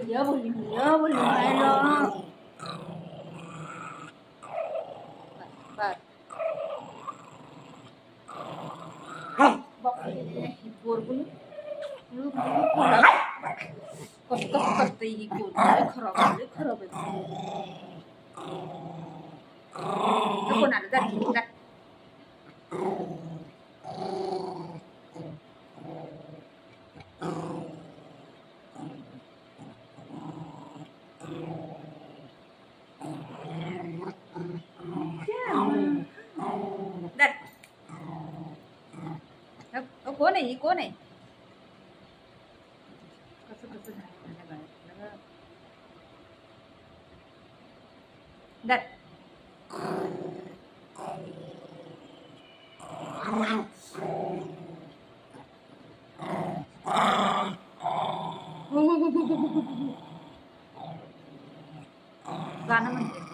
Nhớ buồn mẹ lo. Và bọc buồn pun. Lu kurang. Kos seperti itu. Kerap. Nó pun ada dah. Cố này đặt gana म्हणजे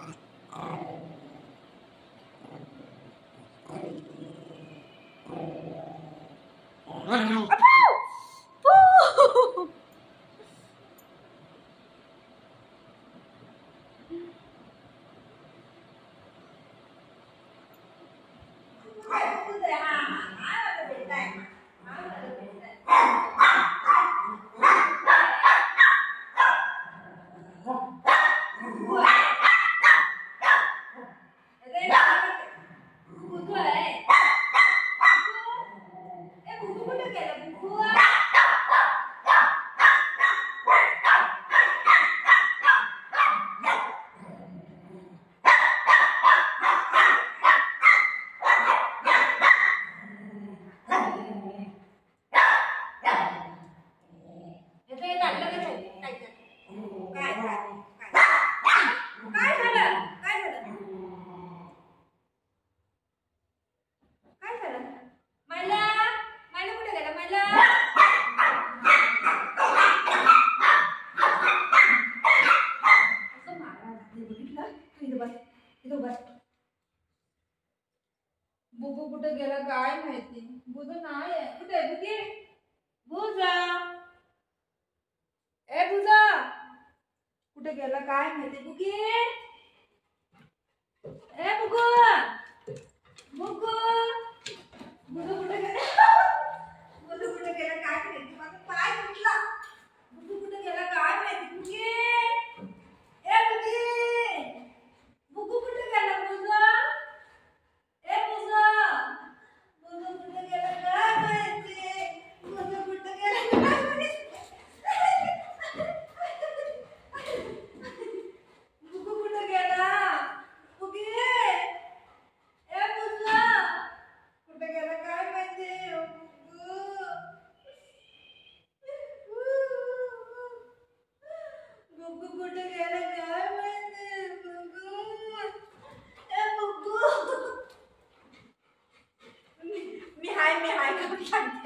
बुगू कुठे गेला काय माहिती. बुजू नाही आहे. कुठे आहे बुगी? बुजा, ए बुजा कुठे गेला काय माहिती. बुगी, ए बुगू, बुगू, बुगू कुठे गेला. बुगू कुठे गेला काय माहिती. माझा पाय तुटला. बुगू कुठे गेला काय माहिती. बुगी, ए बुगी, बुगू कुठे गेला. बुजा, ए बुजा, बुगू कुठे गेला काय माहिती. बुगू कुठे गेला काय माहिती. बुगू कुठे गेला. बुगी, ए बुजा कुठे गेला काय माहिती. बुगू कुठे गेला काय माहिती. बुगू, ए बुगू, मी हाय करून सांगते.